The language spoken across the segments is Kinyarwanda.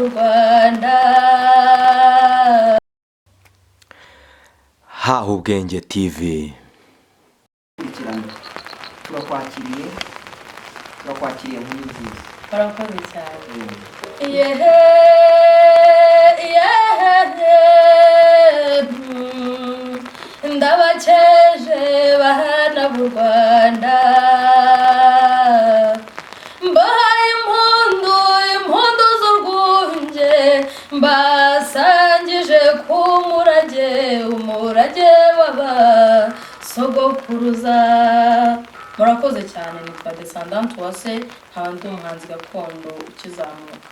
Rwanda. Haha Ubwenge TV. turakwakiriye muri nziza. Barakoze cyane. Ndabaceje bahana b'u Rwanda, mbahaye impundu z'urwunge, mbasangije ku umurage w'abasogokuruza. Murakoze cyane. Nitwa Descendant Uwase, nkaba ndi umuhanzi gakondo ukizamuka.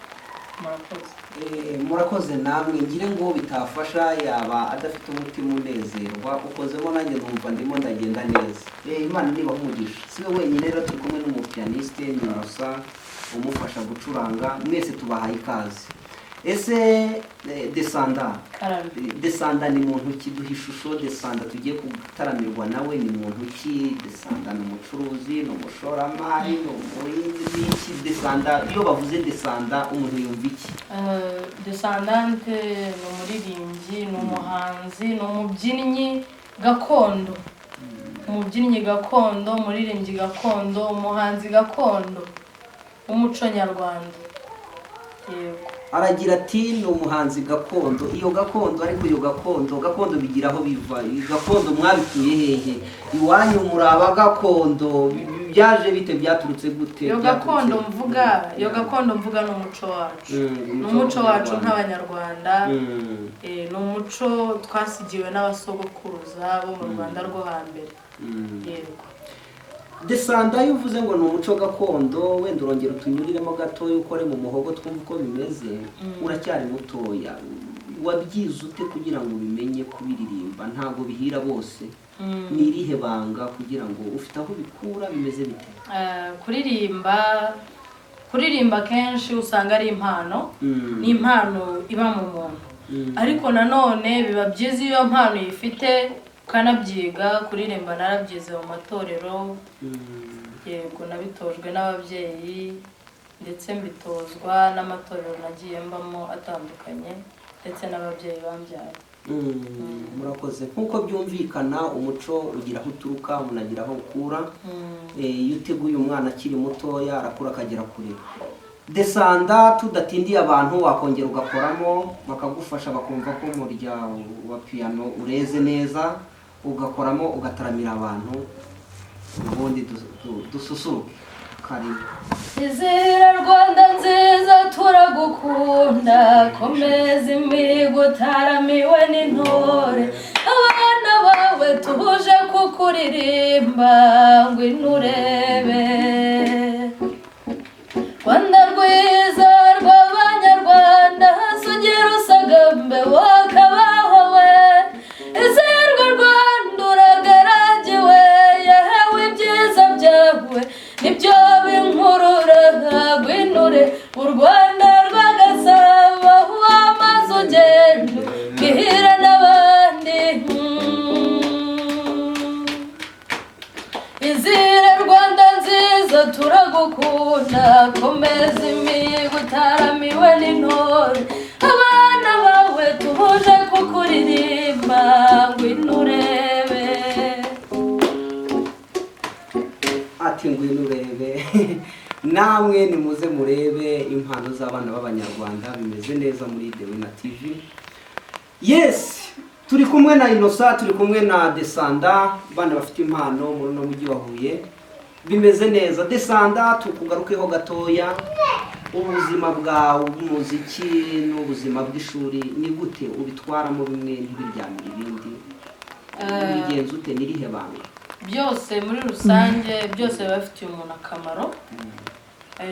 Murakoze namwe. Ngire ngo bitafasha yaba adafite umutima unezerwa, ukozemo nanjye numva ndimo ndagenda neza. Imana niba umugisha. Siwe wenyine rero, turi kumwe n'umupianiste Nyusa umufasha gucuranga. Mwese tubahaye ikaze. Ese Descendant ni muntu ki? Duha ishusho Descendant tugiye gutaramirwa nawe. Ni muntu ki? Descendant ni umucuruzi, ni umushoramari, ni umuhinzi, iki? Descendant, iyo bavuze Descendant umuntu yumva iki? Descendant ni umuririmbyi, ni umuhanzi, ni umubyinnyi gakondo. Umubyinnyi gakondo, umuririmbyi gakondo, umuhanzi gakondo, umuco nyarwanda. Yego. Aragira ati ni umuhanzi gakondo. Iyo gakondo, ariko iyo gakondo bigira aho biva. Gakondo mwabikuye hehe? Iwanyu muraba gakondo byaje bite? Byaturutse gute? Iyo gakondo mvuga ni umuco wacu. Ni umuco wacu nk'abanyarwanda. Ni umuco twasigiwe n'abasogokuruza bo mu Rwanda rwo hambere. Yego. Descendant iyo uvuze ngo ni umuco gakondo, wenda urongera utunyuriremo gatoya ukore mu muhogo twumva uko bimeze. Uracyari mutoya, wabyize ute kugira ngo ubimenye kubiririmba? Ntabwo bihira bose. Ni irihe banga kugira ngo ufite aho bikura? Bimeze bite? Kuririmba kenshi usanga ari impano. Ni impano iba mu muntu. Ariko nanone biba byiza iyo mpano yifite ukanabyiga. Kuririmba narabyize mu matorero. Yego, nabitojwe n'ababyeyi ndetse mbitozwa n'amatorero nagiye mbamo atandukanye ndetse n'ababyeyi bambyaye. Murakoze. Nkuko byumvikana, umuco ugira aho uturuka, umuntu agira aho ukura. Iyo uteguye umwana akiri mutoya arakura akagera kure. Descendant, tudatindiye abantu wakongera ugakoramo bakagufasha, bakumva ko umurya wa piano ureze neza, ugakoramo ugataramira abantu, ubundi dususuruke. Karibu. Izira Rwanda nziza turagukunda, komeza imihigo utaramiwe n'intore, abana bawe tuje kukuririmba, ngwino urebe. Rwanda rwiza rw'abanyarwanda, sugira usagambe wakabaho we. Izirwa Rwanda uragaragiwe, yahawe ibyiza byawe nibyo binkurura. Ngwinure u Rwanda rw'agasabo, wamaze ugenda bwira n'abandi. Izire Rwanda nziza turagukunda, komeza imihigo utaramiwe n'intore, abana bawe tuje kukuririmba, ngwino urebe. Ati ngwino urebe. Namwe nimuze murebe impano z'abana b'abanyarwanda. Bimeze neza muri Dewina TV. Yes, turi kumwe na Innocent, turi kumwe na Descendant, bana bafite impano muri no mujyi wa Huye. Bimeze neza. Descendant, tukugarukeho gatoya. Ubuzima bwawe bw'umuziki n'ubuzima bw'ishuri ni gute ubitwaramo? Bimwe ntibiryamira ibindi. Bigenze ute? Nirihe banga? Byose muri rusange, byose biba bifitiye umuntu akamaro.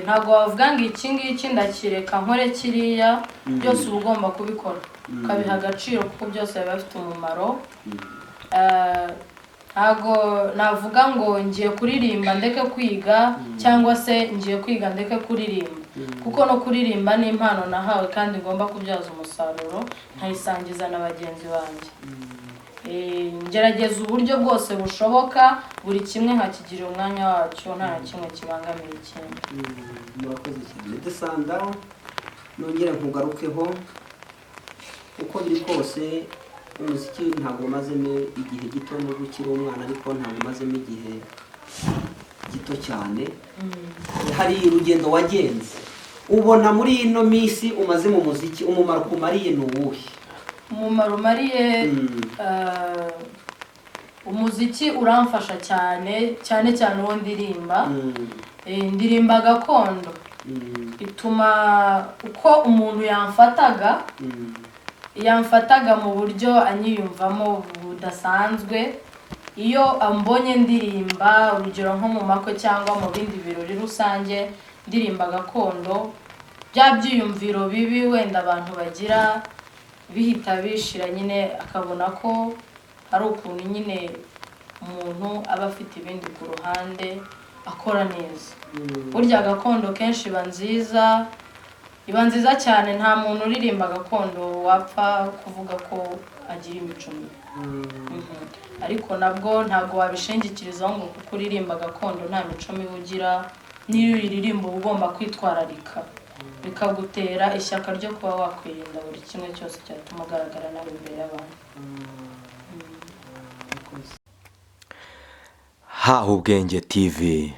Ntabwo wavuga ngo iki ngiki ndakireka nkore kiriya. Byose uba ugomba kubikora ukabiha agaciro, kuko byose biba bifite umumaro. Ntabwo navuga ngo ngiye kuririmba ndeke kwiga, cyangwa se ngiye kwiga ndeke kuririmba, kuko no kuririmba ni impano nahawe kandi ngomba kubyaza umusaruro nkayisangiza na bagenzi banjye. Ngerageza uburyo bwose bushoboka, buri kimwe nkakigira umwanya wacyo, nta kimwe kibangamira ikindi. Murakoze cyane. Descendant, nongere nkugarukeho uko biri kose umuziki ntabwo umazemo igihe gito n'ubwo ukiri umwana ariko ntabwo umazemo igihe gito cyane. Hari urugendo wagenze ubona muri ino minsi umaze mu muziki umumaro kumariye ni uwuhe? Umumaro umariye umuziki uramfasha cyane cyane uwo ndirimba. Ndirimba gakondo ituma uko umuntu yamfataga mu buryo anyiyumvamo budasanzwe. Iyo ambonye ndirimba urugero nko mu makwe cyangwa mu bindi birori rusange ndirimba gakondo, bya byiyumviro bibi wenda abantu bagira bihita bishira, nyine akabona ko hari ukuntu nyine umuntu aba afite ibindi ku ruhande akora neza. Burya gakondo kenshi iba nziza cyane. Nta muntu uririmba gakondo wapfa kuvuga ko agira imico mibi. Ariko nabwo ntabwo wabishingikirizaho ngo kuko uririmba gakondo nta mico mibi ugira. Niyo uririmba uba ugomba kwitwararika, bikagutera ishyaka ryo kuba wakwirinda buri kimwe cyose cyatuma ugaragara nabi imbere y'abantu. Hahubwenge TV.